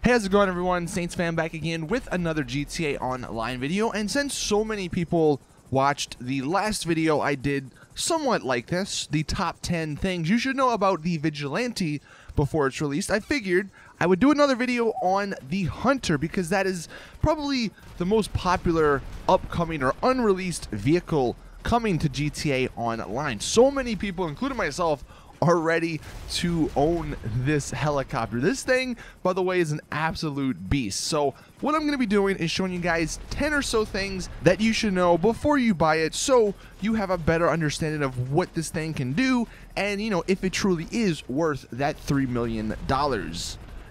Hey, how's it going, everyone? Saintsfan back again with another GTA Online video. And since so many people watched the last video I did somewhat like this, the top 10 things you should know about the Vigilante before it's released, I figured I would do another video on the Hunter because that is probably the most popular upcoming or unreleased vehicle coming to GTA Online. So many people, including myself, are ready to own this helicopter. This thing, by the way, is an absolute beast. So what I'm going to be doing is showing you guys 10 or so things that you should know before you buy it, so you have a better understanding of what this thing can do and, you know, if it truly is worth that $3 million.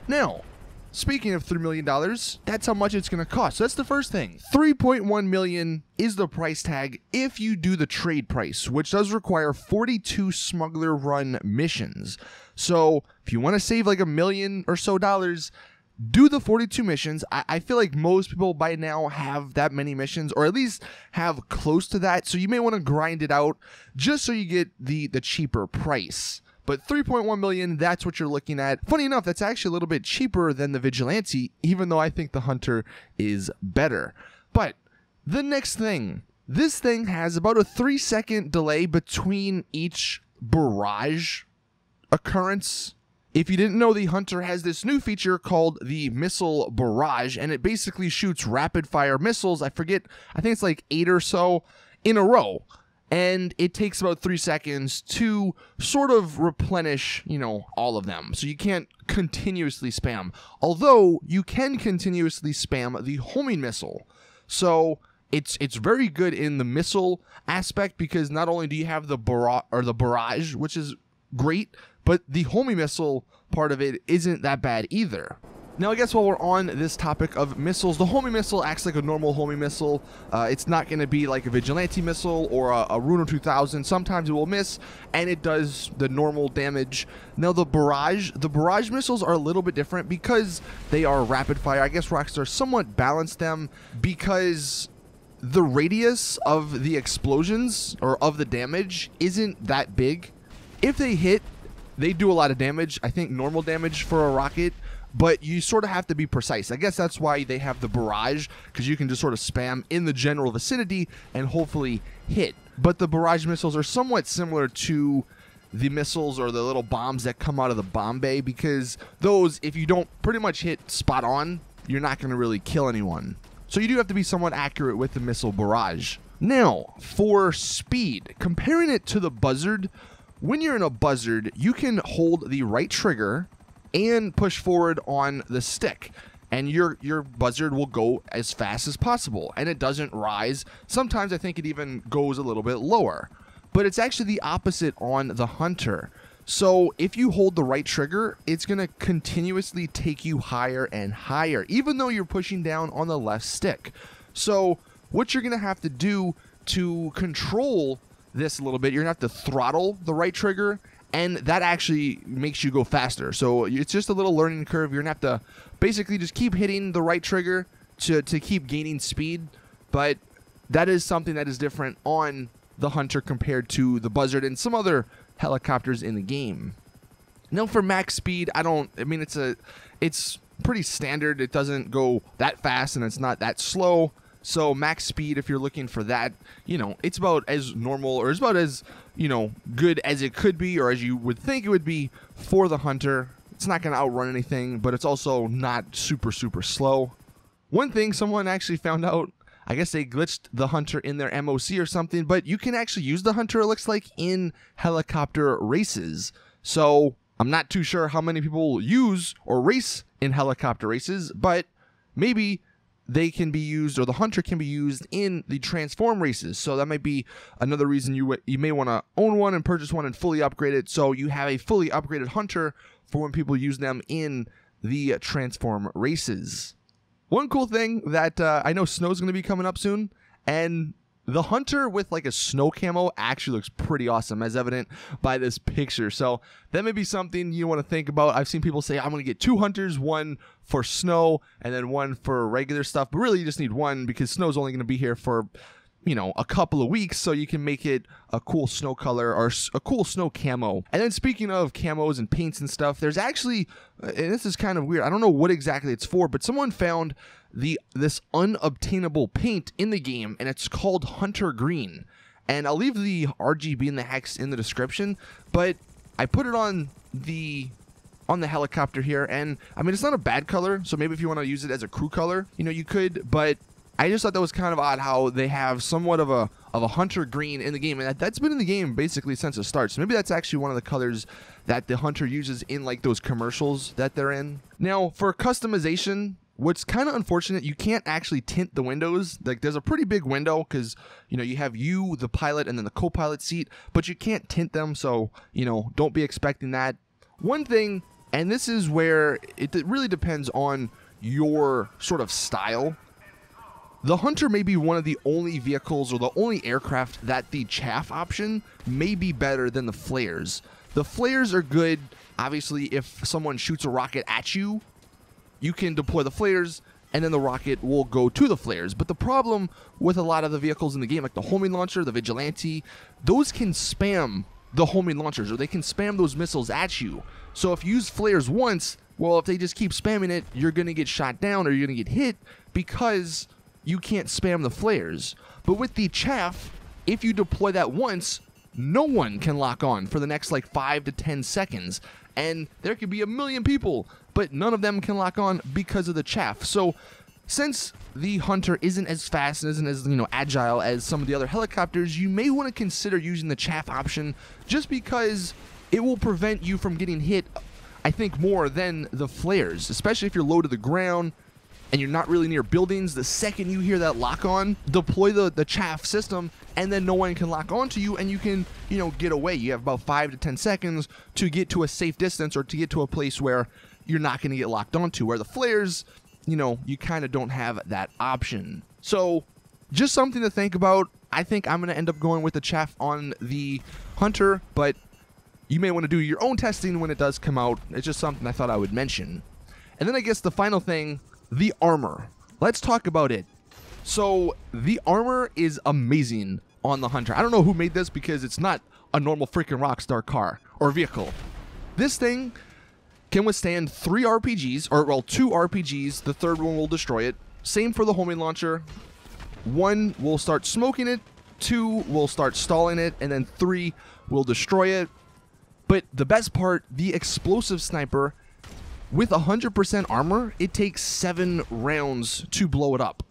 Now, speaking of $3 million, that's how much it's going to cost. So that's the first thing. $3.1 million is the price tag if you do the trade price, which does require 42 smuggler run missions. So if you want to save like $1 million or so, do the 42 missions. I feel like most people by now have that many missions, or at least have close to that. So you may want to grind it out just so you get the cheaper price. But 3.1 million, that's what you're looking at. Funny enough, that's actually a little bit cheaper than the Vigilante, even though I think the Hunter is better. But the next thing, this thing has about a 3-second delay between each barrage occurrence. If you didn't know, the Hunter has this new feature called the Missile Barrage, and it basically shoots rapid fire missiles. I think it's like 8 or so in a row. And it takes about 3 seconds to sort of replenish, you know, all of them. So you can't continuously spam. Although you can continuously spam the homing missile. So it's very good in the missile aspect because not only do you have the barrage, which is great, but the homing missile part of it isn't that bad either. Now, I guess while we're on this topic of missiles, the homing missile acts like a normal homing missile. It's not going to be like a Vigilante missile or a Runo 2000. Sometimes it will miss, and it does the normal damage. Now, the barrage missiles are a little bit different because they are rapid fire. I guess Rockstar somewhat balanced them because the radius of the explosions or of the damage isn't that big. If they hit, they do a lot of damage. I think normal damage for a rocket. But you sort of have to be precise. I guess that's why they have the barrage, because you can just sort of spam in the general vicinity and hopefully hit. But the barrage missiles are somewhat similar to the missiles or the little bombs that come out of the bomb bay, because those, if you don't pretty much hit spot on, you're not going to really kill anyone. So you do have to be somewhat accurate with the missile barrage. Now, for speed, comparing it to the Buzzard, when you're in a Buzzard, you can hold the right trigger and push forward on the stick, and your Buzzard will go as fast as possible, and it doesn't rise. Sometimes I think it even goes a little bit lower, but it's actually the opposite on the Hunter. So if you hold the right trigger, it's going to continuously take you higher and higher, even though you're pushing down on the left stick. So what you're going to have to do to control this a little bit, you're going to have to throttle the right trigger, and that actually makes you go faster. So it's just a little learning curve. You're going to have to basically just keep hitting the right trigger to keep gaining speed. But that is something that is different on the Hunter compared to the Buzzard and some other helicopters in the game. Now for max speed, it's pretty standard. It doesn't go that fast and it's not that slow. So max speed, if you're looking for that, you know, it's about as normal or it's about as, you know, good as it could be or as you would think it would be for the Hunter. It's not going to outrun anything, but it's also not super, super slow. One thing someone actually found out, I guess they glitched the Hunter in their MOC or something, but you can actually use the Hunter, it looks like, in helicopter races. So I'm not too sure how many people use or race in helicopter races, but maybe they can be used, or the Hunter can be used in the transform races. So that might be another reason you may want to own one and purchase one and fully upgrade it, so you have a fully upgraded Hunter for when people use them in the transform races. One cool thing that I know snow's going to be coming up soon, and the Hunter with like a snow camo actually looks pretty awesome, as evident by this picture. So that may be something you want to think about. I've seen people say, I'm going to get 2 Hunters, one for snow and then one for regular stuff. But really, you just need one because snow's only going to be here for you know, a couple of weeks so you can make it a cool snow color or a cool snow camo. And then speaking of camos and paints and stuff, there's actually, and this is kind of weird, I don't know what exactly it's for, but someone found this unobtainable paint in the game, and it's called Hunter Green. And I'll leave the RGB and the hex in the description, but I put it on the helicopter here, and I mean, it's not a bad color, so maybe if you want to use it as a crew color, you know, you could, but I just thought that was kind of odd how they have somewhat of a hunter green in the game, and that's been in the game basically since the start. So maybe that's actually one of the colors that the hunter uses in like those commercials that they're in. Now, for customization, what's kind of unfortunate, you can't actually tint the windows. Like, there's a pretty big window because, you know, you have you, the pilot, and then the co-pilot seat, but you can't tint them, so, you know, don't be expecting that. One thing, and this is where it really depends on your sort of style. The Hunter may be one of the only vehicles or the only aircraft that the chaff option may be better than the flares. The flares are good, obviously, if someone shoots a rocket at you, you can deploy the flares, and then the rocket will go to the flares. But the problem with a lot of the vehicles in the game, like the homing launcher, the vigilante, those can spam the homing launchers, or they can spam those missiles at you. So if you use flares once, well, if they just keep spamming it, you're going to get shot down or you're going to get hit because you can't spam the flares. But with the chaff, if you deploy that once, no one can lock on for the next like 5 to 10 seconds. And there could be a million people, but none of them can lock on because of the chaff. So since the Hunter isn't as fast and isn't as, you know, agile as some of the other helicopters, you may want to consider using the chaff option just because it will prevent you from getting hit, I think, more than the flares, especially if you're low to the ground and you're not really near buildings. The second you hear that lock on, deploy the chaff system, and then no one can lock onto you, and you can, you know, get away. You have about 5 to 10 seconds to get to a safe distance or to get to a place where you're not going to get locked onto. Where the flares, you know, you kind of don't have that option. So just something to think about. I think I'm going to end up going with the chaff on the Hunter, but you may want to do your own testing when it does come out. It's just something I thought I would mention. And then I guess the final thing, the armor. Let's talk about it. So the armor is amazing on the Hunter. I don't know who made this because it's not a normal freaking Rockstar car or vehicle. This thing can withstand 3 RPGs, or well, 2 RPGs. The third one will destroy it. Same for the homing launcher. 1 will start smoking it, 2 will start stalling it, and then 3 will destroy it. But the best part, the explosive sniper, with 100% armor, it takes 7 rounds to blow it up.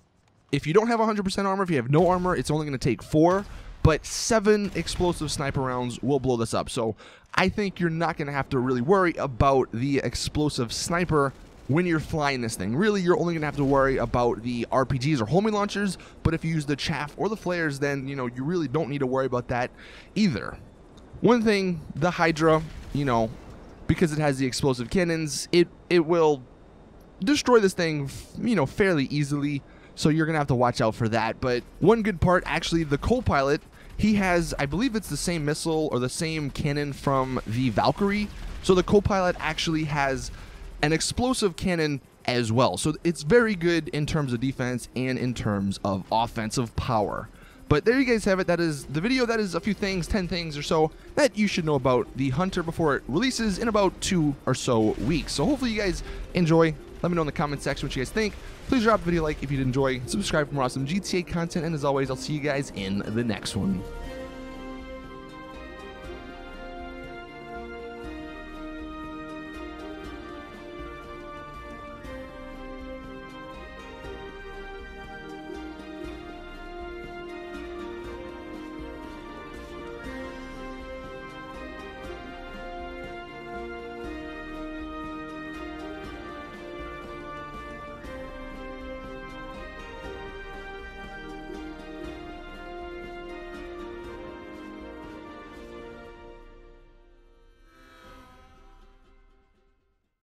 If you don't have 100% armor, if you have no armor, it's only going to take 4, but 7 explosive sniper rounds will blow this up. So I think you're not going to have to really worry about the explosive sniper when you're flying this thing. Really, you're only going to have to worry about the RPGs or homing launchers, but if you use the chaff or the flares, then, you know, you really don't need to worry about that either. One thing, the Hydra, you know, because it has the explosive cannons, it will destroy this thing, you know, fairly easily. So you're going to have to watch out for that. But one good part, actually, the co-pilot, he has, I believe it's the same missile or the same cannon from the Valkyrie. So the co-pilot actually has an explosive cannon as well. So it's very good in terms of defense and in terms of offensive power. But there you guys have it. That is the video. That is a few things, 10 things or so that you should know about the Hunter before it releases in about 2 or so weeks. So hopefully you guys enjoy. Let me know in the comment section what you guys think. Please drop the video a like if you did enjoy. Subscribe for more awesome GTA content. And as always, I'll see you guys in the next one.